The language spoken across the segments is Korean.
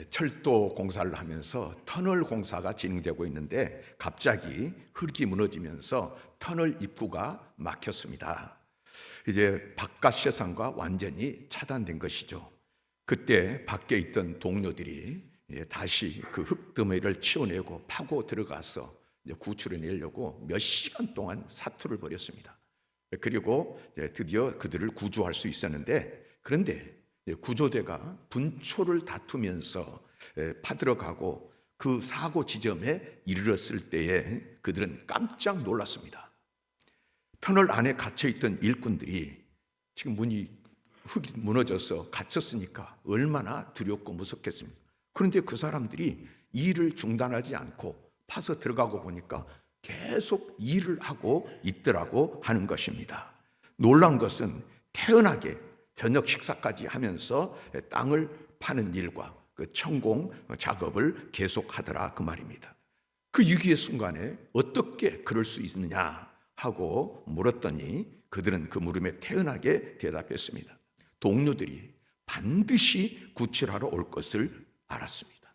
철도 공사를 하면서 터널 공사가 진행되고 있는데 갑자기 흙이 무너지면서 터널 입구가 막혔습니다. 이제 바깥 세상과 완전히 차단된 것이죠. 그때 밖에 있던 동료들이 다시 그 흙더미를 치워내고 파고 들어가서 구출해 내려고 몇 시간 동안 사투를 벌였습니다. 그리고 드디어 그들을 구조할 수 있었는데, 그런데 구조대가 분초를 다투면서 파들어가고 그 사고 지점에 이르렀을 때에 그들은 깜짝 놀랐습니다. 터널 안에 갇혀있던 일꾼들이 지금 흙이 무너져서 갇혔으니까 얼마나 두렵고 무섭겠습니까? 그런데 그 사람들이 일을 중단하지 않고 파서 들어가고 보니까 계속 일을 하고 있더라고 하는 것입니다. 놀란 것은 태연하게 저녁 식사까지 하면서 땅을 파는 일과 그 천공 작업을 계속하더라 그 말입니다. 그 위기의 순간에 어떻게 그럴 수 있느냐 하고 물었더니 그들은 그 물음에 태연하게 대답했습니다. 동료들이 반드시 구출하러 올 것을 알았습니다.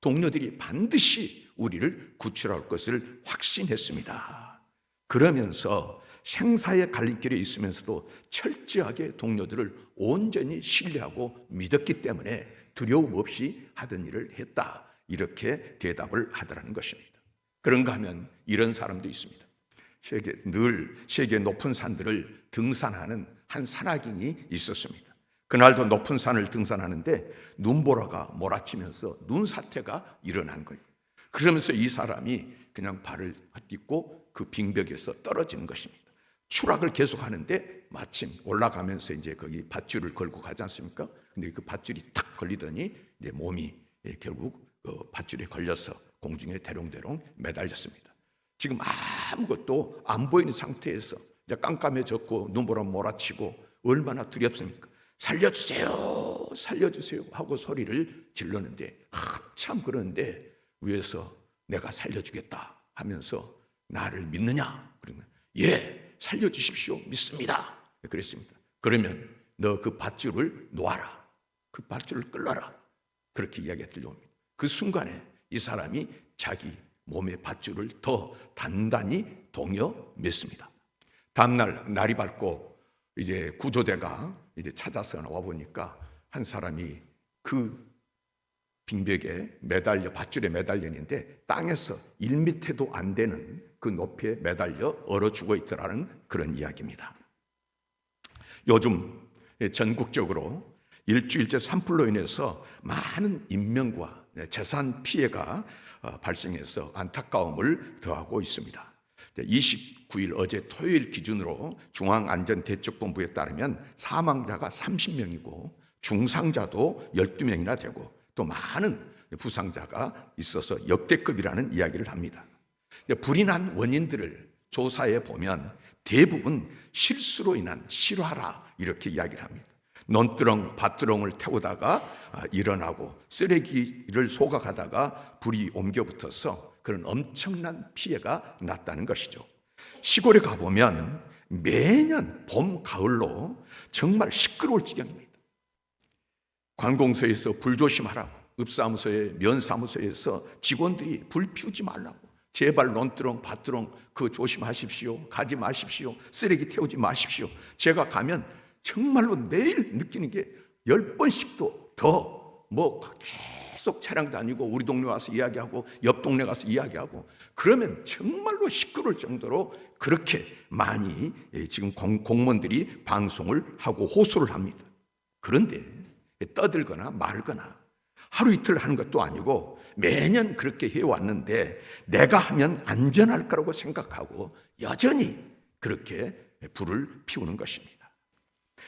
동료들이 반드시 우리를 구출하러 올 것을 확신했습니다. 그러면서 생사의 갈림길에 있으면서도 철저하게 동료들을 온전히 신뢰하고 믿었기 때문에 두려움 없이 하던 일을 했다, 이렇게 대답을 하더라는 것입니다. 그런가 하면 이런 사람도 있습니다. 세계 높은 산들을 등산하는 한 산악인이 있었습니다. 그날도 높은 산을 등산하는데 눈보라가 몰아치면서 눈사태가 일어난 거예요. 그러면서 이 사람이 그냥 발을 헛딛고 그 빙벽에서 떨어지는 것입니다. 추락을 계속하는데 마침 올라가면서 이제 거기 밧줄을 걸고 가지 않습니까? 근데 그 밧줄이 탁 걸리더니 이제 몸이 결국 그 밧줄에 걸려서 공중에 대롱대롱 매달렸습니다. 지금 아무것도 안 보이는 상태에서 이제 깜깜해졌고 눈보라 몰아치고 얼마나 두렵습니까? 살려주세요, 살려주세요 하고 소리를 질렀는데 한참 그러는데 위에서 내가 살려주겠다 하면서 나를 믿느냐? 그러면 예, 살려주십시오, 믿습니다. 그랬습니다. 그러면 너 그 밧줄을 놓아라, 그 밧줄을 끌어라, 그렇게 이야기가 들려옵니다. 그 순간에 이 사람이 자기 몸의 밧줄을 더 단단히 동여 맸습니다. 다음날 날이 밝고 이제 구조대가 이제 찾아서 나와 보니까 한 사람이 그 빙벽에 매달려 밧줄에 매달려 있는데 땅에서 1m도 안 되는 그 높이에 매달려 얼어 죽어 있더라는 그런 이야기입니다. 요즘 전국적으로 일주일째 산불로 인해서 많은 인명과 재산 피해가 발생해서 안타까움을 더하고 있습니다. 29일 어제 토요일 기준으로 중앙안전대책본부에 따르면 사망자가 30명이고 중상자도 12명이나 되고 또 많은 부상자가 있어서 역대급이라는 이야기를 합니다. 불이 난 원인들을 조사해 보면 대부분 실수로 인한 실화라 이렇게 이야기를 합니다. 논두렁, 밭두렁을 태우다가 일어나고 쓰레기를 소각하다가 불이 옮겨 붙어서 그런 엄청난 피해가 났다는 것이죠. 시골에 가보면 매년 봄, 가을로 정말 시끄러울 지경입니다. 관공서에서 불조심하라고, 읍사무소에, 면사무소에서 직원들이 불 피우지 말라고, 제발 논두렁, 밭두렁 그거 조심하십시오, 가지 마십시오, 쓰레기 태우지 마십시오. 제가 가면 정말로 매일 느끼는 게 10번씩도 더 계속 차량 다니고 우리 동네 와서 이야기하고 옆 동네 가서 이야기하고 그러면 정말로 시끄러울 정도로 그렇게 많이 지금 공무원들이 방송을 하고 호소를 합니다. 그런데 떠들거나 말거나 하루 이틀 하는 것도 아니고 매년 그렇게 해왔는데 내가 하면 안전할 거라고 생각하고 여전히 그렇게 불을 피우는 것입니다.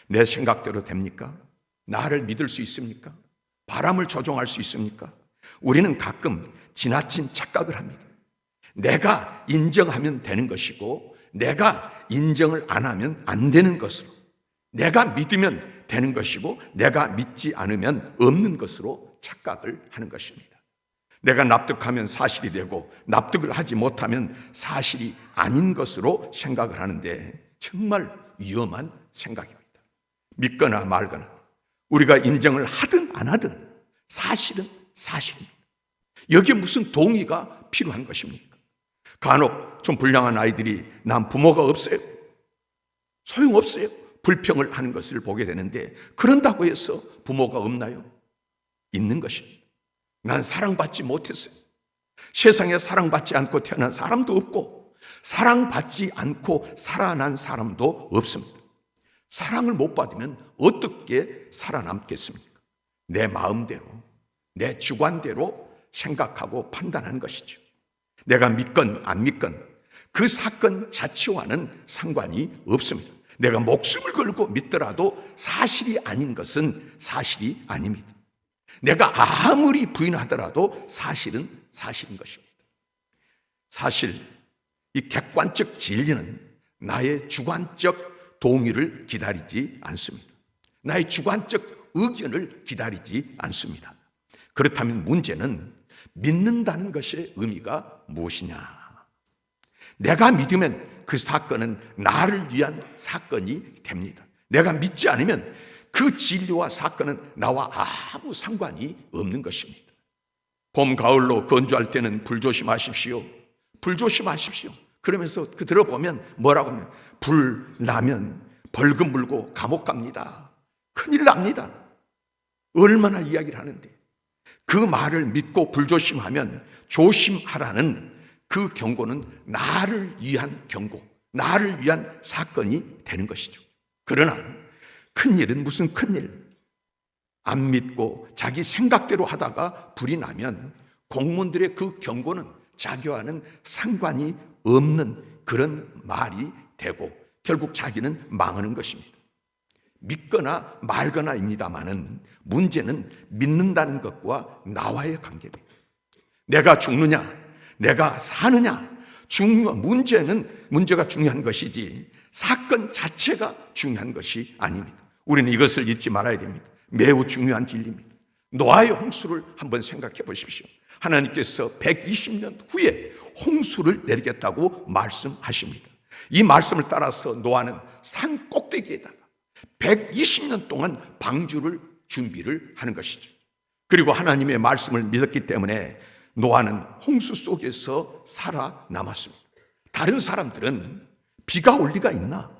내 생각대로 됩니까? 나를 믿을 수 있습니까? 바람을 조종할 수 있습니까? 우리는 가끔 지나친 착각을 합니다. 내가 인정하면 되는 것이고 내가 인정을 안 하면 안 되는 것으로, 내가 믿으면 되는 것이고 내가 믿지 않으면 없는 것으로 착각을 하는 것입니다. 내가 납득하면 사실이 되고 납득을 하지 못하면 사실이 아닌 것으로 생각을 하는데 정말 위험한 생각입니다. 믿거나 말거나 우리가 인정을 하든 안 하든 사실은 사실입니다. 여기에 무슨 동의가 필요한 것입니까? 간혹 좀 불량한 아이들이 난 부모가 없어요, 소용없어요, 불평을 하는 것을 보게 되는데, 그런다고 해서 부모가 없나요? 있는 것입니다. 난 사랑받지 못했어요. 세상에 사랑받지 않고 태어난 사람도 없고 사랑받지 않고 살아난 사람도 없습니다. 사랑을 못 받으면 어떻게 살아남겠습니까? 내 마음대로, 내 주관대로 생각하고 판단하는 것이죠. 내가 믿건 안 믿건 그 사건 자체와는 상관이 없습니다. 내가 목숨을 걸고 믿더라도 사실이 아닌 것은 사실이 아닙니다. 내가 아무리 부인하더라도 사실은 사실인 것입니다. 사실, 이 객관적 진리는 나의 주관적 동의를 기다리지 않습니다. 나의 주관적 의견을 기다리지 않습니다. 그렇다면 문제는 믿는다는 것의 의미가 무엇이냐? 내가 믿으면 그 사건은 나를 위한 사건이 됩니다. 내가 믿지 않으면 그 진리와 사건은 나와 아무 상관이 없는 것입니다. 봄, 가을로 건조할 때는 불조심하십시오. 불조심하십시오. 그러면서 그 들어보면 뭐라고 하면, 불 나면 벌금 물고 감옥 갑니다. 큰일 납니다. 얼마나 이야기를 하는데, 그 말을 믿고 불조심하면 조심하라는 그 경고는 나를 위한 경고, 나를 위한 사건이 되는 것이죠. 그러나 큰일은 무슨 큰일? 안 믿고 자기 생각대로 하다가 불이 나면 공무원들의 그 경고는 자기와는 상관이 없는 그런 말이 되고 결국 자기는 망하는 것입니다. 믿거나 말거나입니다마는 문제는 믿는다는 것과 나와의 관계입니다. 내가 죽느냐, 내가 사느냐, 문제가 중요한 것이지 사건 자체가 중요한 것이 아닙니다. 우리는 이것을 잊지 말아야 됩니다. 매우 중요한 진리입니다. 노아의 홍수를 한번 생각해 보십시오. 하나님께서 120년 후에 홍수를 내리겠다고 말씀하십니다. 이 말씀을 따라서 노아는 산 꼭대기에다가 120년 동안 방주를 준비를 하는 것이죠. 그리고 하나님의 말씀을 믿었기 때문에 노아는 홍수 속에서 살아남았습니다. 다른 사람들은 비가 올 리가 있나?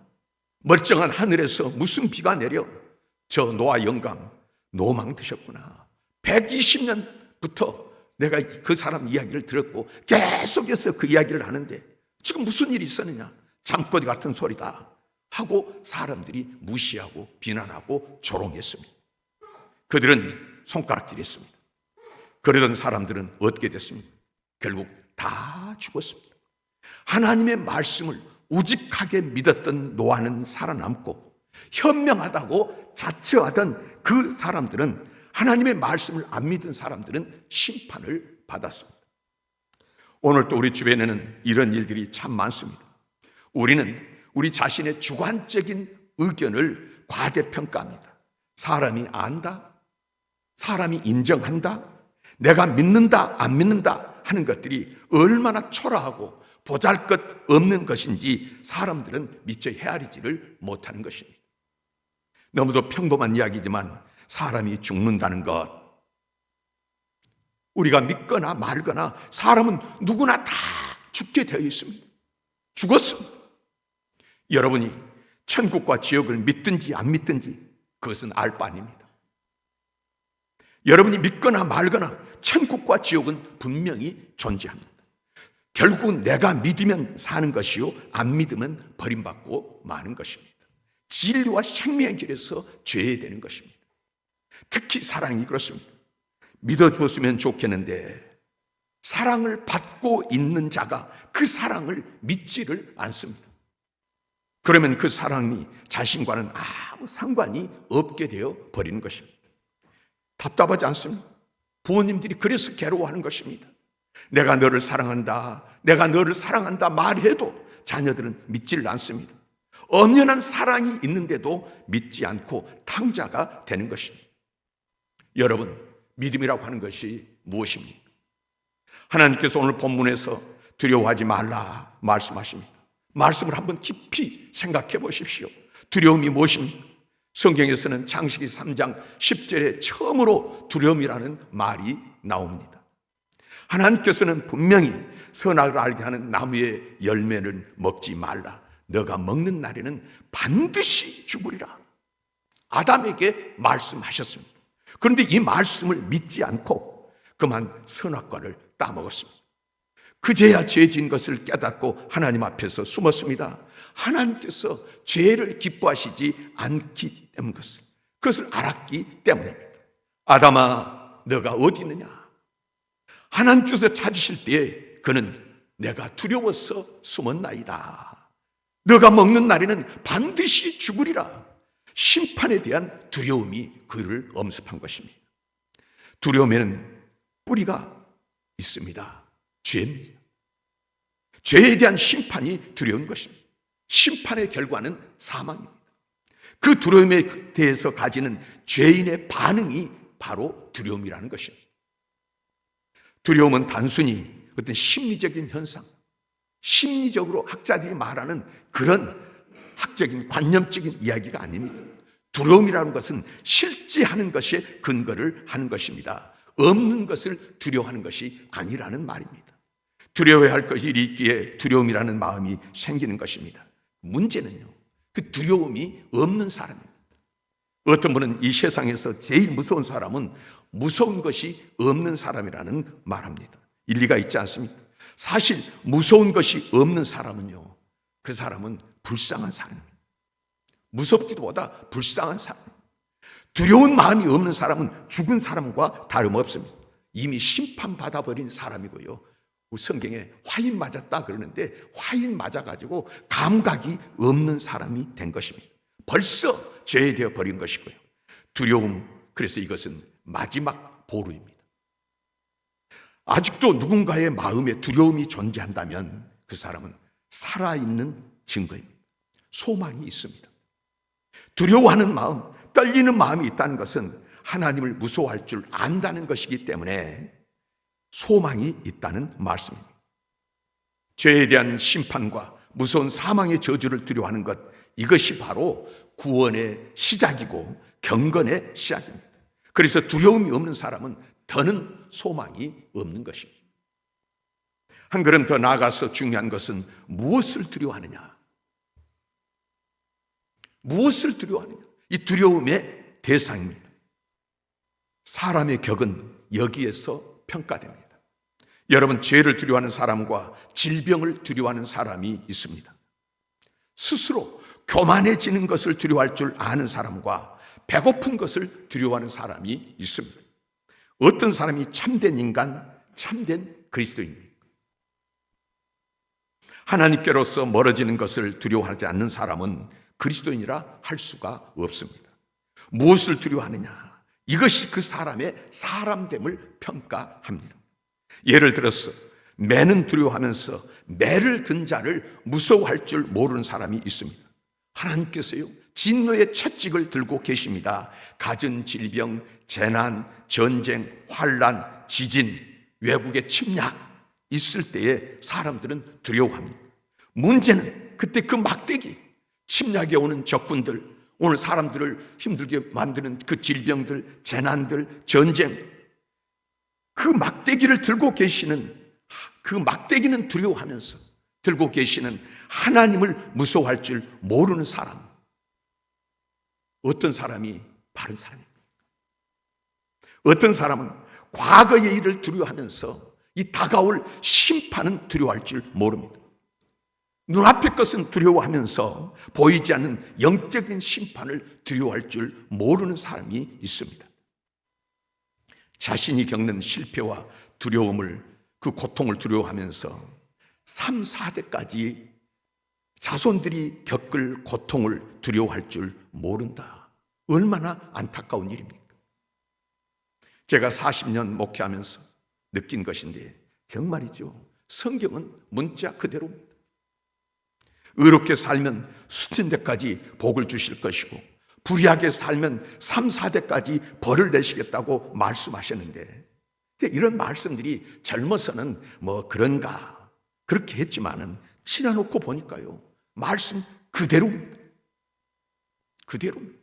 멀쩡한 하늘에서 무슨 비가 내려? 저 노아 영감 노망 드셨구나. 120년부터 내가 그 사람 이야기를 들었고 계속해서 그 이야기를 하는데 지금 무슨 일이 있었느냐? 잠꼬대 같은 소리다 하고 사람들이 무시하고 비난하고 조롱했습니다. 그들은 손가락질했습니다. 그러던 사람들은 어떻게 됐습니까? 결국 다 죽었습니다. 하나님의 말씀을 우직하게 믿었던 노아는 살아남고 현명하다고 자처하던 그 사람들은, 하나님의 말씀을 안 믿은 사람들은 심판을 받았습니다. 오늘 또 우리 주변에는 이런 일들이 참 많습니다. 우리는 우리 자신의 주관적인 의견을 과대평가합니다. 사람이 안다, 사람이 인정한다, 내가 믿는다 안 믿는다 하는 것들이 얼마나 초라하고 보잘것없는 것인지 사람들은 미처 헤아리지를 못하는 것입니다. 너무도 평범한 이야기지만 사람이 죽는다는 것, 우리가 믿거나 말거나 사람은 누구나 다 죽게 되어 있습니다. 죽었습니다. 여러분이 천국과 지옥을 믿든지 안 믿든지 그것은 알 바 아닙니다. 여러분이 믿거나 말거나 천국과 지옥은 분명히 존재합니다. 결국은 내가 믿으면 사는 것이요 안 믿으면 버림받고 마는 것입니다. 진리와 생명의 길에서 죄되는 것입니다. 특히 사랑이 그렇습니다. 믿어주었으면 좋겠는데 사랑을 받고 있는 자가 그 사랑을 믿지를 않습니다. 그러면 그 사랑이 자신과는 아무 상관이 없게 되어 버리는 것입니다. 답답하지 않습니까? 부모님들이 그래서 괴로워하는 것입니다. 내가 너를 사랑한다, 내가 너를 사랑한다 말해도 자녀들은 믿지를 않습니다. 엄연한 사랑이 있는데도 믿지 않고 탕자가 되는 것입니다. 여러분, 믿음이라고 하는 것이 무엇입니까? 하나님께서 오늘 본문에서 두려워하지 말라 말씀하십니다. 말씀을 한번 깊이 생각해 보십시오. 두려움이 무엇입니까? 성경에서는 창세기 3장 10절에 처음으로 두려움이라는 말이 나옵니다. 하나님께서는 분명히 선악을 알게 하는 나무의 열매는 먹지 말라. 너가 먹는 날에는 반드시 죽으리라. 아담에게 말씀하셨습니다. 그런데 이 말씀을 믿지 않고 그만 선악과를 따먹었습니다. 그제야 죄 지은 것을 깨닫고 하나님 앞에서 숨었습니다. 하나님께서 죄를 기뻐하시지 않기 때문 그것을 알았기 때문입니다. 아담아, 너가 어디 있느냐? 하나님께서 찾으실 때에 그는 내가 두려워서 숨었나이다. 너가 먹는 날에는 반드시 죽으리라. 심판에 대한 두려움이 그를 엄습한 것입니다. 두려움에는 뿌리가 있습니다. 죄입니다. 죄에 대한 심판이 두려운 것입니다. 심판의 결과는 사망입니다. 그 두려움에 대해서 가지는 죄인의 반응이 바로 두려움이라는 것입니다. 두려움은 단순히 어떤 심리적인 현상, 심리적으로 학자들이 말하는 그런 학적인 관념적인 이야기가 아닙니다. 두려움이라는 것은 실제 하는 것에 근거를 하는 것입니다. 없는 것을 두려워하는 것이 아니라는 말입니다. 두려워야 할 것이 있기에 두려움이라는 마음이 생기는 것입니다. 문제는요, 그 두려움이 없는 사람입니다. 어떤 분은 이 세상에서 제일 무서운 사람은 무서운 것이 없는 사람이라는 말합니다. 일리가 있지 않습니까? 사실 무서운 것이 없는 사람은요, 그 사람은 불쌍한 사람입니다. 무섭기도 보다 불쌍한 사람. 두려운 마음이 없는 사람은 죽은 사람과 다름없습니다. 이미 심판받아버린 사람이고요. 성경에 화인 맞았다 그러는데 화인 맞아가지고 감각이 없는 사람이 된 것입니다. 벌써 죄되어 버린 것이고요. 두려움, 그래서 이것은 마지막 보루입니다. 아직도 누군가의 마음에 두려움이 존재한다면 그 사람은 살아있는 증거입니다. 소망이 있습니다. 두려워하는 마음, 떨리는 마음이 있다는 것은 하나님을 무서워할 줄 안다는 것이기 때문에 소망이 있다는 말씀입니다. 죄에 대한 심판과 무서운 사망의 저주를 두려워하는 것, 이것이 바로 구원의 시작이고 경건의 시작입니다. 그래서 두려움이 없는 사람은 더는 소망이 없는 것입니다. 한 걸음 더 나아가서 중요한 것은 무엇을 두려워하느냐? 무엇을 두려워하느냐? 이 두려움의 대상입니다. 사람의 격은 여기에서 평가됩니다. 여러분, 죄를 두려워하는 사람과 질병을 두려워하는 사람이 있습니다. 스스로 교만해지는 것을 두려워할 줄 아는 사람과 배고픈 것을 두려워하는 사람이 있습니다. 어떤 사람이 참된 인간, 참된 그리스도인입니까? 하나님께로서 멀어지는 것을 두려워하지 않는 사람은 그리스도인이라 할 수가 없습니다. 무엇을 두려워하느냐? 이것이 그 사람의 사람됨을 평가합니다. 예를 들어서 매는 두려워하면서 매를 든 자를 무서워할 줄 모르는 사람이 있습니다. 하나님께서요, 진노의 채찍을 들고 계십니다. 갖은 질병, 재난, 전쟁, 환란, 지진, 외국의 침략 있을 때에 사람들은 두려워합니다. 문제는 그때 그 막대기, 침략에 오는 적군들, 오늘 사람들을 힘들게 만드는 그 질병들, 재난들, 전쟁, 그 막대기를 들고 계시는, 그 막대기는 두려워하면서 들고 계시는 하나님을 무서워할 줄 모르는 사람, 어떤 사람이 바른 사람입니까? 어떤 사람은 과거의 일을 두려워하면서 이 다가올 심판은 두려워할 줄 모릅니다. 눈앞의 것은 두려워하면서 보이지 않는 영적인 심판을 두려워할 줄 모르는 사람이 있습니다. 자신이 겪는 실패와 두려움을, 그 고통을 두려워하면서 3, 4대까지 자손들이 겪을 고통을 두려워할 줄 모른다. 얼마나 안타까운 일입니까? 제가 40년 목회하면서 느낀 것인데 정말이죠. 성경은 문자 그대로입니다. 의롭게 살면 수천 대까지 복을 주실 것이고 불의하게 살면 3, 4대까지 벌을 내시겠다고 말씀하셨는데, 이런 말씀들이 젊어서는 뭐 그런가 그렇게 했지만은 지나놓고 보니까요, 말씀 그대로입니다. 그대로입니다.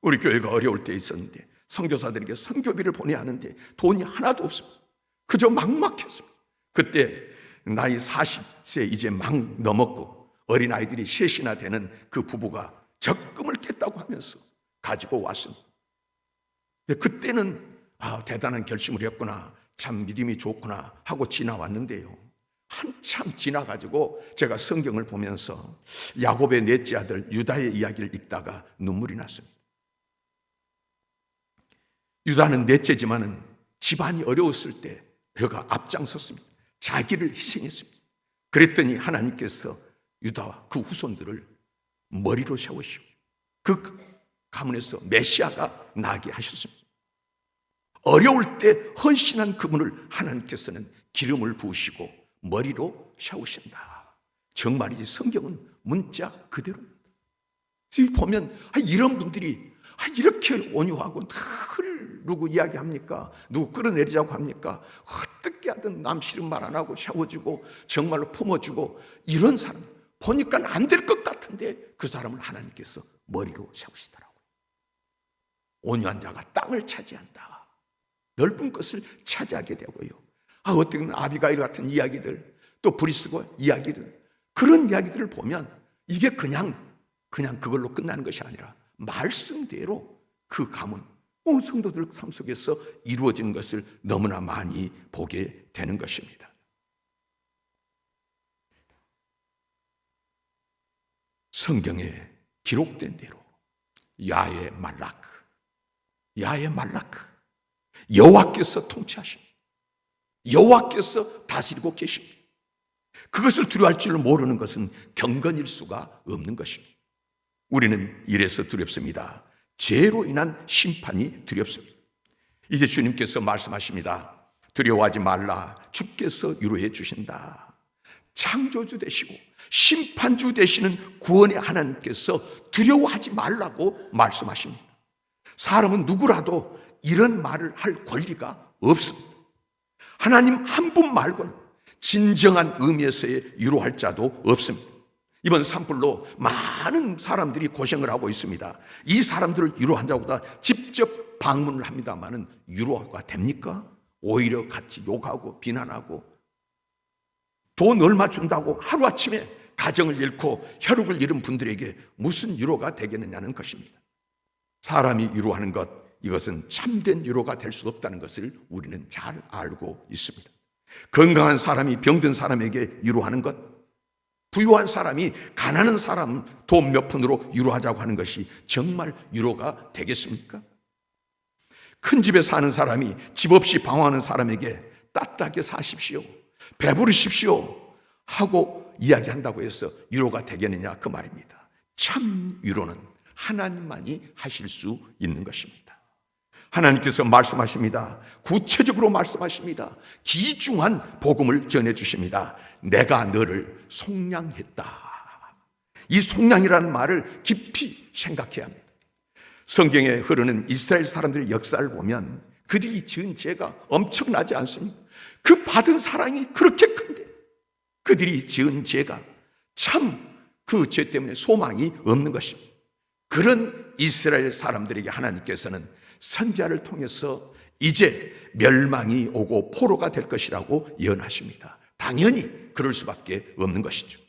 우리 교회가 어려울 때 있었는데 선교사들에게 선교비를 보내야 하는데 돈이 하나도 없습니다. 그저 막막했습니다. 그때 나이 40세 이제 막 넘었고 어린아이들이 셋이나 되는 그 부부가 적금을 깼다고 하면서 가지고 왔습니다. 그때는 대단한 결심을 했구나, 참 믿음이 좋구나 하고 지나왔는데요, 한참 지나가지고 제가 성경을 보면서 야곱의 넷째 아들 유다의 이야기를 읽다가 눈물이 났습니다. 유다는 넷째지만은 집안이 어려웠을 때 그가 앞장섰습니다. 자기를 희생했습니다. 그랬더니 하나님께서 유다와 그 후손들을 머리로 세우시고 그 가문에서 메시아가 나게 하셨습니다. 어려울 때 헌신한 그분을 하나님께서는 기름을 부으시고 머리로 세우신다. 정말이지 성경은 문자 그대로입니다. 보면 이런 분들이 이렇게 온유하고 늘 누구 이야기합니까? 누구 끌어내리자고 합니까? 어떻게 하든 남 싫은 말 안 하고 세워주고 정말로 품어주고, 이런 사람 보니까 안 될 것 같은데 그 사람을 하나님께서 머리로 세우시더라고요. 온유한 자가 땅을 차지한다. 넓은 것을 차지하게 되고요. 어떻게 보면 아비가일 같은 이야기들, 또 브리스과 이야기들, 그런 이야기들을 보면 이게 그냥 그걸로 끝나는 것이 아니라 말씀대로 그 가문, 온 성도들 삶 속에서 이루어지는 것을 너무나 많이 보게 되는 것입니다. 성경에 기록된 대로 야의 말라크, 여호와께서 통치하십니다. 여호와께서 다스리고 계십니다. 그것을 두려워할 줄 모르는 것은 경건일 수가 없는 것입니다. 우리는 이래서 두렵습니다. 죄로 인한 심판이 두렵습니다. 이제 주님께서 말씀하십니다. 두려워하지 말라. 주께서 위로해 주신다. 창조주 되시고 심판주 되시는 구원의 하나님께서 두려워하지 말라고 말씀하십니다. 사람은 누구라도 이런 말을 할 권리가 없습니다. 하나님 한 분 말고는 진정한 의미에서의 위로할 자도 없습니다. 이번 산불로 많은 사람들이 고생을 하고 있습니다. 이 사람들을 위로한다고 다 직접 방문을 합니다마는 위로가 됩니까? 오히려 같이 욕하고 비난하고 돈 얼마 준다고 하루아침에 가정을 잃고 혈육을 잃은 분들에게 무슨 위로가 되겠느냐는 것입니다. 사람이 위로하는 것, 이것은 참된 위로가 될 수 없다는 것을 우리는 잘 알고 있습니다. 건강한 사람이 병든 사람에게 위로하는 것, 부유한 사람이 가난한 사람 돈 몇 푼으로 위로하자고 하는 것이 정말 위로가 되겠습니까? 큰 집에 사는 사람이 집 없이 방황하는 사람에게 따뜻하게 사십시오, 배부르십시오 하고 이야기한다고 해서 위로가 되겠느냐, 그 말입니다. 참 위로는 하나님만이 하실 수 있는 것입니다. 하나님께서 말씀하십니다. 구체적으로 말씀하십니다. 귀중한 복음을 전해주십니다. 내가 너를 속량했다. 이 속량이라는 말을 깊이 생각해야 합니다. 성경에 흐르는 이스라엘 사람들의 역사를 보면 그들이 지은 죄가 엄청나지 않습니까? 그 받은 사랑이 그렇게 큰데 그들이 지은 죄가 참 그 죄 때문에 소망이 없는 것입니다. 그런 이스라엘 사람들에게 하나님께서는 선지자를 통해서 이제 멸망이 오고 포로가 될 것이라고 예언하십니다. 당연히 그럴 수밖에 없는 것이죠.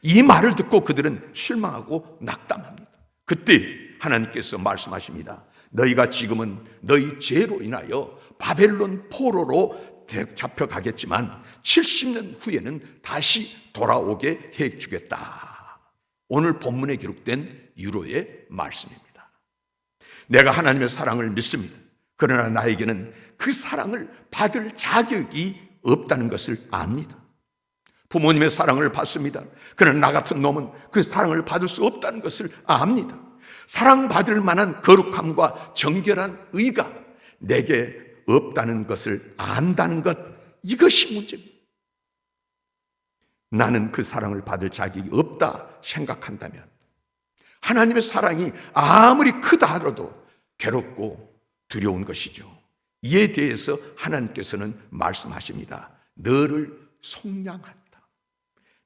이 말을 듣고 그들은 실망하고 낙담합니다. 그때 하나님께서 말씀하십니다. 너희가 지금은 너희 죄로 인하여 바벨론 포로로 잡혀가겠지만 70년 후에는 다시 돌아오게 해주겠다. 오늘 본문에 기록된 위로의 말씀입니다. 내가 하나님의 사랑을 믿습니다. 그러나 나에게는 그 사랑을 받을 자격이 없다는 것을 압니다. 부모님의 사랑을 받습니다. 그러나 나 같은 놈은 그 사랑을 받을 수 없다는 것을 압니다. 사랑받을 만한 거룩함과 정결한 의가 내게 없다는 것을 안다는 것, 이것이 문제입니다. 나는 그 사랑을 받을 자격이 없다 생각한다면 하나님의 사랑이 아무리 크다 하더라도 괴롭고 두려운 것이죠. 이에 대해서 하나님께서는 말씀하십니다. 너를 속량한다.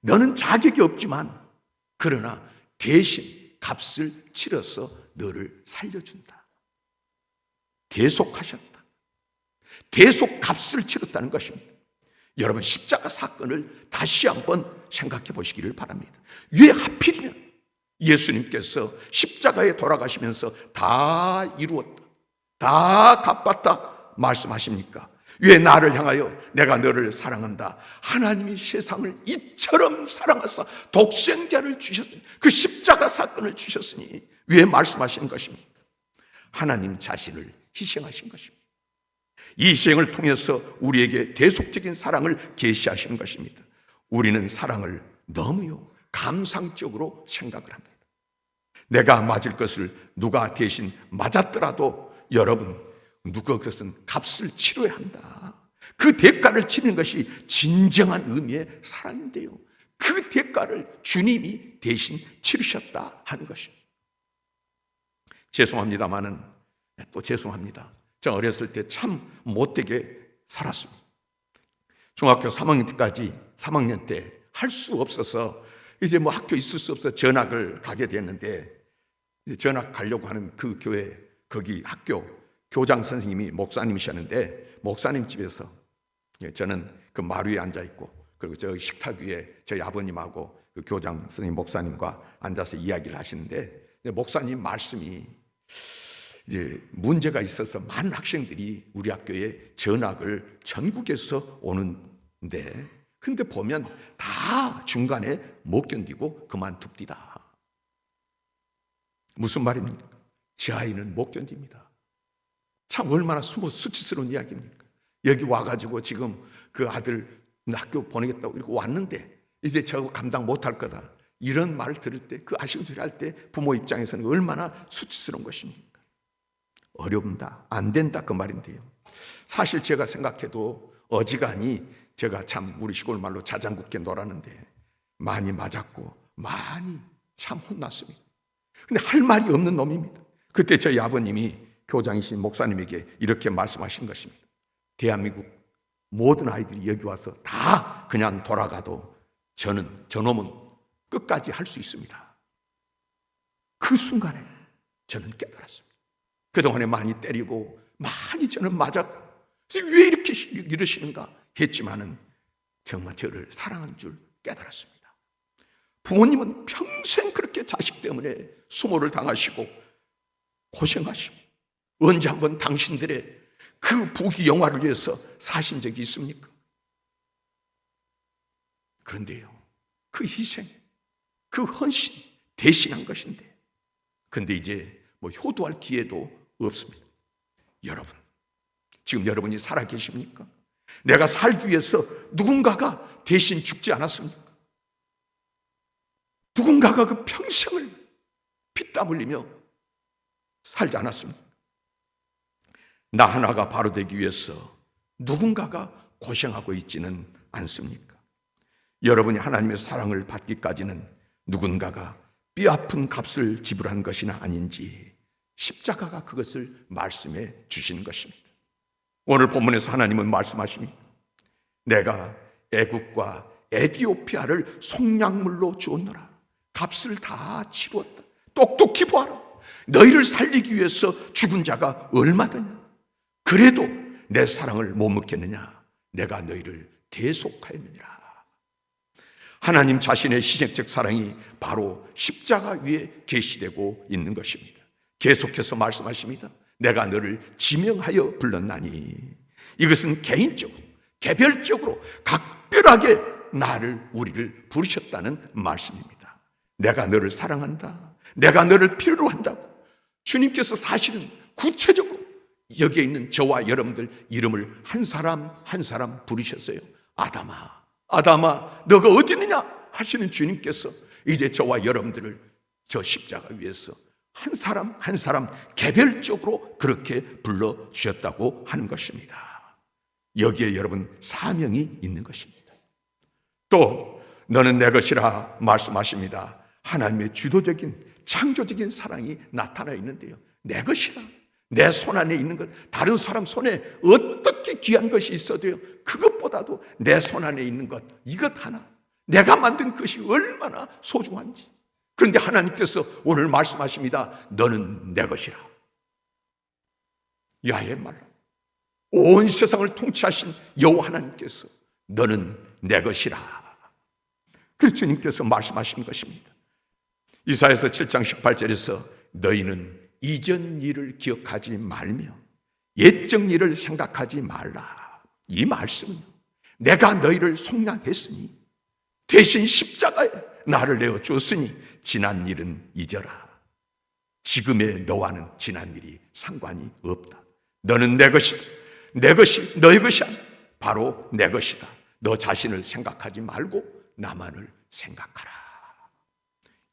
너는 자격이 없지만 그러나 대신 값을 치러서 너를 살려준다. 대속하셨다. 대속값을 치렀다는 것입니다. 여러분, 십자가 사건을 다시 한번 생각해 보시기를 바랍니다. 왜 하필이면 예수님께서 십자가에 돌아가시면서 다 이루었다, 다 갚았다 말씀하십니까? 왜 나를 향하여 내가 너를 사랑한다, 하나님이 세상을 이처럼 사랑하사 독생자를 주셨으니, 그 십자가 사건을 주셨으니 왜 말씀하시는 것입니까? 하나님 자신을 희생하신 것입니다. 이 희생을 통해서 우리에게 대속적인 사랑을 계시하시는 것입니다. 우리는 사랑을 너무요 감상적으로 생각을 합니다. 내가 맞을 것을 누가 대신 맞았더라도 여러분, 누가 그것은 값을 치러야 한다. 그 대가를 치르는 것이 진정한 의미의 사랑인데요, 그 대가를 주님이 대신 치르셨다 하는 것입니다. 죄송합니다마는 또 죄송합니다. 저 어렸을 때 참 못되게 살았습니다. 중학교 3학년 때까지 3학년 때 할 수 없어서 이제 뭐 학교 있을 수 없어 전학을 가게 됐는데, 이제 전학 가려고 하는 그 교회, 거기 학교 교장 선생님이 목사님이셨는데, 목사님 집에서 저는 그 마루에 앉아 있고, 그리고 저 식탁 위에 저희 아버님하고 그 교장 선생님 목사님과 앉아서 이야기를 하시는데, 목사님 말씀이 이제 문제가 있어서 많은 학생들이 우리 학교에 전학을 전국에서 오는데, 근데 보면 다 중간에 못 견디고 그만둡디다. 무슨 말입니까? 제 아이는 못 견딥니다. 참 얼마나 수치스러운 이야기입니까? 여기 와가지고 지금 그 아들 학교 보내겠다고 이렇게 왔는데 이제 저거 감당 못할 거다, 이런 말을 들을 때, 그 아쉬운 소리 할 때 부모 입장에서는 얼마나 수치스러운 것입니까? 어렵다, 안 된다, 그 말인데요. 사실 제가 생각해도 어지간히 제가 참 우리 시골 말로 자장굳게 놀았는데 많이 맞았고 많이 참 혼났습니다. 근데 할 말이 없는 놈입니다. 그때 저희 아버님이 교장이신 목사님에게 이렇게 말씀하신 것입니다. 대한민국 모든 아이들이 여기 와서 다 그냥 돌아가도 저놈은 끝까지 할 수 있습니다. 그 순간에 저는 깨달았습니다. 그동안에 많이 때리고 많이 저는 맞았고 왜 이렇게 이러시는가 했지만은 정말 저를 사랑한 줄 깨달았습니다. 부모님은 평생 그렇게 자식 때문에 수모를 당하시고 고생하시고, 언제 한번 당신들의 그 부귀 영화를 위해서 사신 적이 있습니까? 그런데요, 그 희생, 그 헌신 대신한 것인데, 근데 이제 뭐 효도할 기회도 없습니다. 여러분, 지금 여러분이 살아 계십니까? 내가 살기 위해서 누군가가 대신 죽지 않았습니까? 누군가가 그 평생을 피땀 흘리며 살지 않았습니까? 나 하나가 바로 되기 위해서 누군가가 고생하고 있지는 않습니까? 여러분이 하나님의 사랑을 받기까지는 누군가가 뼈아픈 값을 지불한 것이나 아닌지 십자가가 그것을 말씀해 주시는 것입니다. 오늘 본문에서 하나님은 말씀하십니다. 내가 애국과 에디오피아를 속량물로 주었노라. 값을 다 치루었다. 똑똑히 보아라. 너희를 살리기 위해서 죽은 자가 얼마더냐. 그래도 내 사랑을 못 묻겠느냐. 내가 너희를 대속하였느니라. 하나님 자신의 희생적 사랑이 바로 십자가 위에 계시되고 있는 것입니다. 계속해서 말씀하십니다. 내가 너를 지명하여 불렀나니. 이것은 개인적으로, 개별적으로, 각별하게 우리를 부르셨다는 말씀입니다. 내가 너를 사랑한다. 내가 너를 필요로 한다고. 주님께서 사실은 구체적으로 여기에 있는 저와 여러분들 이름을 한 사람 한 사람 부르셨어요. 아담아, 아담아, 너가 어디 있느냐 하시는 주님께서 이제 저와 여러분들을 저 십자가 위에서 한 사람 한 사람 개별적으로 그렇게 불러주셨다고 하는 것입니다. 여기에 여러분 사명이 있는 것입니다. 또 너는 내 것이라 말씀하십니다. 하나님의 주도적인 창조적인 사랑이 나타나 있는데요, 내 것이라, 내 손 안에 있는 것, 다른 사람 손에 어떻게 귀한 것이 있어도요, 그것보다도 내 손 안에 있는 것, 이것 하나, 내가 만든 것이 얼마나 소중한지. 그런데 하나님께서 오늘 말씀하십니다. 너는 내 것이라. 야해 말라. 온 세상을 통치하신 여호와 하나님께서 너는 내 것이라. 그 주님께서 말씀하신 것입니다. 이사야서 7장 18절에서 너희는 이전 일을 기억하지 말며 옛적 일을 생각하지 말라. 이 말씀은 내가 너희를 속량했으니 대신 십자가에 나를 내어 주었으니 지난 일은 잊어라. 지금의 너와는 지난 일이 상관이 없다. 너는 내 것이다. 내 것이 너의 것이 아니야. 바로 내 것이다. 너 자신을 생각하지 말고 나만을 생각하라.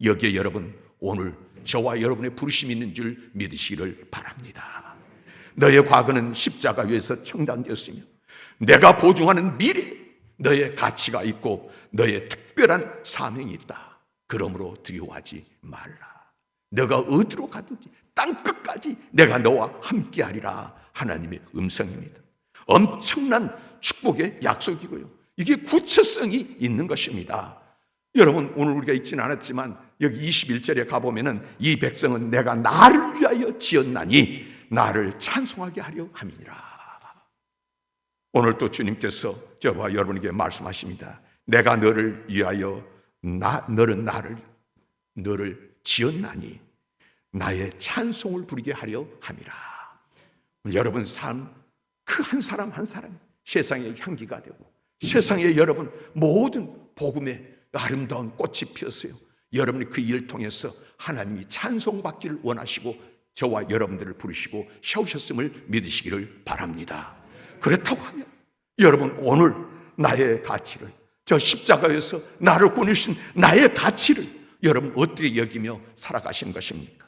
여기에 여러분 오늘 저와 여러분의 부르심이 있는 줄 믿으시기를 바랍니다. 너의 과거는 십자가 위에서 청단되었으며 내가 보증하는 미래 너의 가치가 있고 너의 특별한 사명이 있다. 그러므로 두려워하지 말라. 너가 어디로 가든지 땅끝까지 내가 너와 함께하리라. 하나님의 음성입니다. 엄청난 축복의 약속이고요, 이게 구체성이 있는 것입니다. 여러분 오늘 우리가 읽지는 않았지만 여기 21절에 가보면은 이 백성은 내가 나를 위하여 지었나니 나를 찬송하게 하려 함이니라. 오늘 또 주님께서 저와 여러분에게 말씀하십니다. 내가 너를 위하여 너를 지었나니 나의 찬송을 부르게 하려 함이라. 여러분 삶 그 한 사람 한 사람 세상의 향기가 되고 세상에 여러분 모든 복음의 아름다운 꽃이 피었어요. 여러분이 그 일을 통해서 하나님이 찬송받기를 원하시고 저와 여러분들을 부르시고 세우셨음을 믿으시기를 바랍니다. 그렇다고 하면 여러분 오늘 나의 가치를, 저 십자가에서 나를 구원해주신 나의 가치를 여러분 어떻게 여기며 살아가신 것입니까?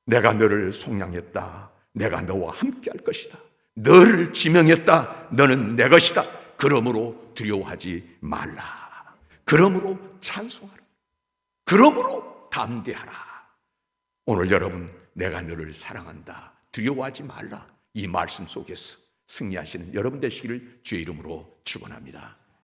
내가 너를 속량했다. 내가 너와 함께 할 것이다. 너를 지명했다. 너는 내 것이다. 그러므로 두려워하지 말라. 그러므로 찬송하라. 그러므로 담대하라. 오늘 여러분 내가 너를 사랑한다. 두려워하지 말라. 이 말씀 속에서 승리하시는 여러분 되시기를 주의 이름으로 축원합니다.